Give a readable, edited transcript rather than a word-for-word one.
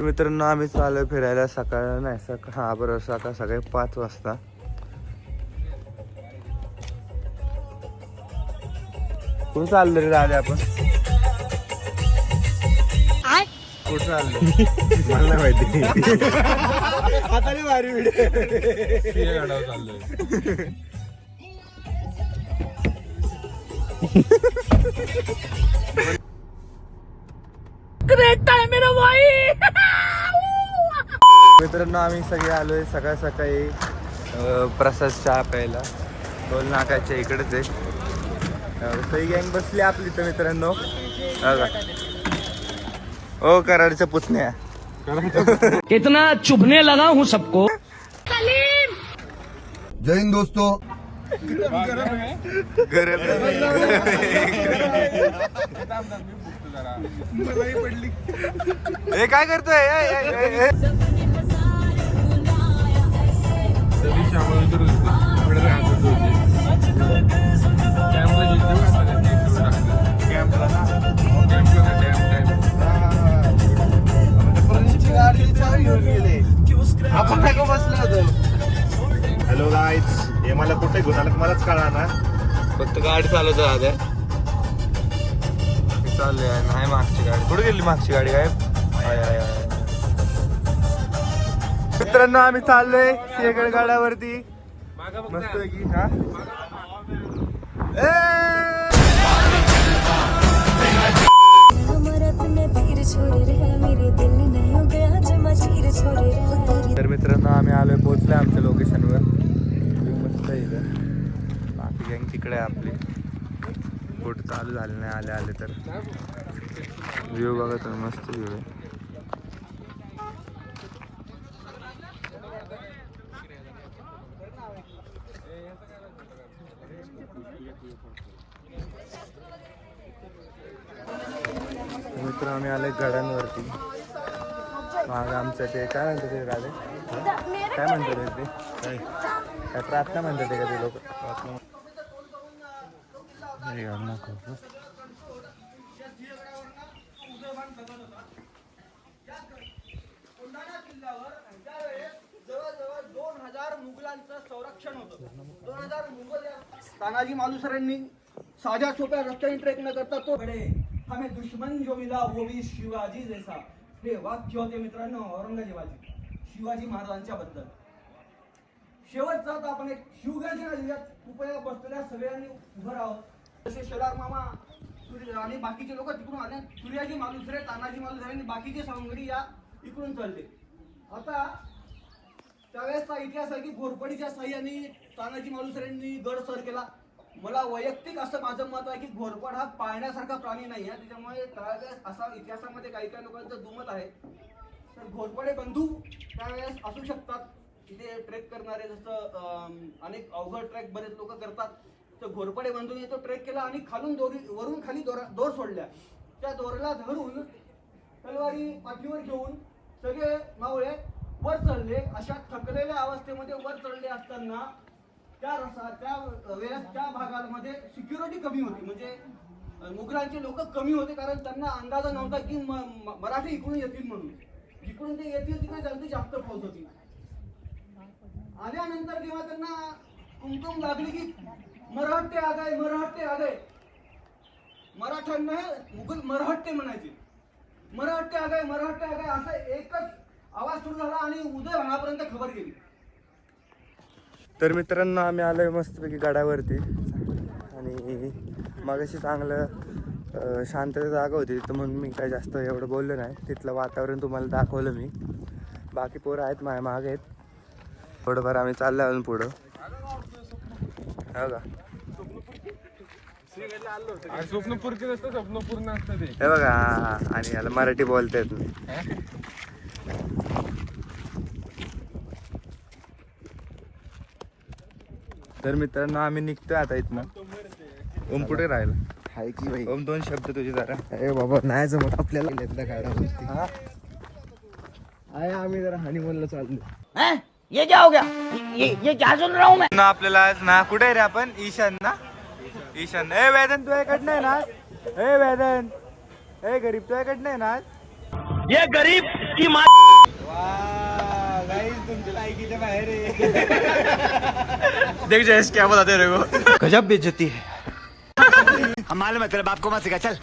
मित्रांनो आम्ही चालू फिरायला सकाळ नाही हा बरोबर सकाळी 5 वाजता. कुठं चाललो रे दादा आपण? कुठं चाललो मला नाही माहिती. आता नाही भारी व्हिडिओ गाडावर चाललोय. मित्रांनो आम्ही सगळे आलोय सकाळी प्रसाद चहा प्यायला. टोल नाकाच्या इकडेच आहे. सही गँग बसली आपली तर मित्रांनो. ओ कराडच्या पुतण्या इतना चुभने लगा हूँ सबको. जय हिंद दोस्तों. हे काय करतोय? आपण काय बसलो होतो. हॅलो गाईज, हे मला कुठे घेऊन आलं मलाच कळा ना. फक्त गाडी चालवतो दादा. चालू आहे नाही मागची गाडी. कुठे गेली मागची गाडी? काय मित्रांनो आम्ही चाललोय सिंहगड गाड्यावरती मस्त पैकी. हा तर मित्रांनो आम्ही आलोय पोहोचलोय आमच्या लोकेशनवर. मस्त आहे इथं. बाकी गँग तिकडे आहे आपली. कुठं चालू झाले नाही आले तर. व्ह्यू बघा तुम्ही मस्त व्ह्यू आहे. मित्र आम्ही आलोय गडांवरती. माग आमचं ते काय म्हणतात ते राधे काय म्हणतात ते काय प्रार्थना म्हणतात ते का ते लोक. जवळजवळ 2000 मुघलांचं संरक्षण होतं. 2000 मुघल तानाजी मालुसरेंनी साध्या सोप्या रस्त्याने ट्रेक न करता तो हमें दुश्मन जो मिला वो भी शिवाजी जैसा. हे वाक्य होते मित्रांनो औरंगजेबाजी शिवाजी महाराजांच्या बद्दल. शेवटचा आता आपण एक शिवगर्जना लिहिल्यात. कृपया बसलेल्या सगळ्यांनी उभं राहावं. जसे शेलार मामा आणि बाकीचे लोक तिकडून आले. सूर्याजी मालुसरे, तानाजी मालुसरे आणि बाकीचे सावंगडी या इकडून चालले. आता त्यावेळेसचा इतिहास आहे की घोरपडीच्या साह्याने तानाजी मालुसरेंनी गड सर केला. मला वैयक्तिक असं माझं मत आहे की घोरपड हा पाळण्यासारखा प्राणी नाही आहे. त्याच्यामुळे त्यावेळेस असा इतिहासामध्ये काही काही लोकांचं दुमत आहे. तर घोरपडे बंधू त्यावेळेस असू शकतात. तिथे ट्रेक करणारे जसं अनेक अवघड ट्रेक बरेच लोक करतात. तर घोरपडे बंधूंनी तो ट्रेक केला आणि खालून वरून खाली दोर सोडल्या. त्या दोरला धरून तलवारी पाठीवर घेऊन सगळे मावळे वर चढले. अशा थकलेल्या अवस्थेमध्ये वर चढले असताना त्या वेळेस त्या भागामध्ये सिक्युरिटी कमी होती. म्हणजे मुघलांचे लोक कमी होते कारण त्यांना अंदाजा नव्हता की मराठी इकडून येतील म्हणून. जिकडून ते येतील तिकडे त्यांची जास्त फौज होती. आल्यानंतर जेव्हा त्यांना कुमकुम लागली की मराठे आ गए, मराठे आ गए. मराठ्यांना मुघल मराठे म्हणायचे. मराठे आ गए, मराठे आ गए असं एकच आवाज सुरू झाला आणि उदय होण्यापर्यंत खबर गेली. तर मित्रांनो आम्ही आलोय मस्तपैकी गडावरती. आणि मगाशी चांगलं शांतता जागा होती तिथं म्हणून मी काय जास्त एवढं बोललो नाही. तिथलं वातावरण तुम्हाला दाखवलं मी. बाकी पोरं आहेत माझ्या मागे आहेत. थोडंफार आम्ही चाललो अजून पुढं. हो का हे बघा. आणि याला मराठी बोलता येत नाही. तर मित्रांनो आम्ही निघतोय आता इथनं. ओम कुठे राहिला हाय की भाई. ओम 2 शब्द तुझे जरा. अरे बाबा नाही जमत आपल्याला गाड्यावरती. आहे आम्ही जरा हनीमूनला चाललो. ये क्या हो गया? ये क्या सुन रहा हूँ मैं? ना आपल्याला आज ना कुठे आहे रे आपण? ईशान ना. ईशान ए वेदन तुझ्याकडनं आहे ना? ए वेदन ए गरीब तुझ्याकडनं आहे ना आज? ये गरीब की माँ तुमच्या लायकीच्या बाहेर आहे. देख जयेश क्या बताते रहे वो गजब बेइज्जती है हम मालूम है तेरे बाप को मत सिखा चल